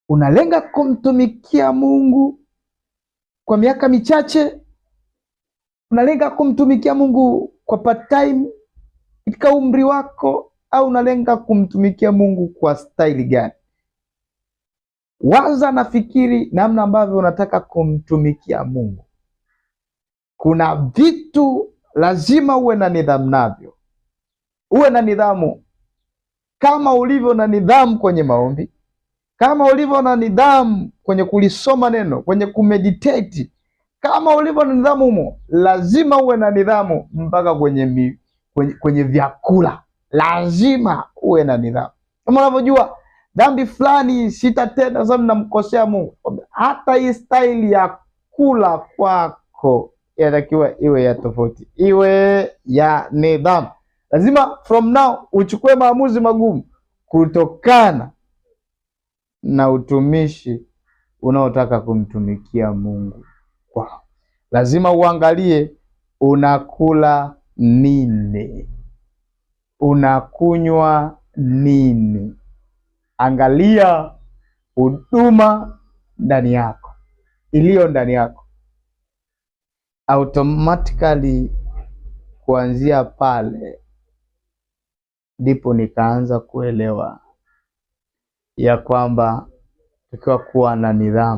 unalenga kumtumikia Mungu kwa miaka michache? Unalenga kumtumikia Mungu kwa part time katika umri wako, au unalenga kumtumikia Mungu kwa staili gani? Waza na fikiri namna ambavyo unataka kumtumikia Mungu. Kuna vitu lazima uwe na nidhamu navyo. Uwe na nidhamu kama ulivyo na nidhamu kwenye maombi, kama ulivyo na nidhamu kwenye kulisoma neno, kwenye kumeditate, kama ulivyo na nidhamu humo, lazima uwe na nidhamu mpaka kwenye vyakula. Lazima uwe na nidhamu. Kama unavyojua dhambi fulani sitatenda sababu namkosea Mungu, hata hii staili ya kula kwako inatakiwa iwe ya tofauti, iwe ya nidhamu. Lazima from now uchukue maamuzi magumu kutokana na utumishi unaotaka kumtumikia Mungu kwao. Lazima uangalie unakula nini, unakunywa nini. Angalia huduma ndani yako, iliyo ndani yako. Automatically kuanzia pale ndipo nikaanza kuelewa ya kwamba tukiwa kuwa na nidhamu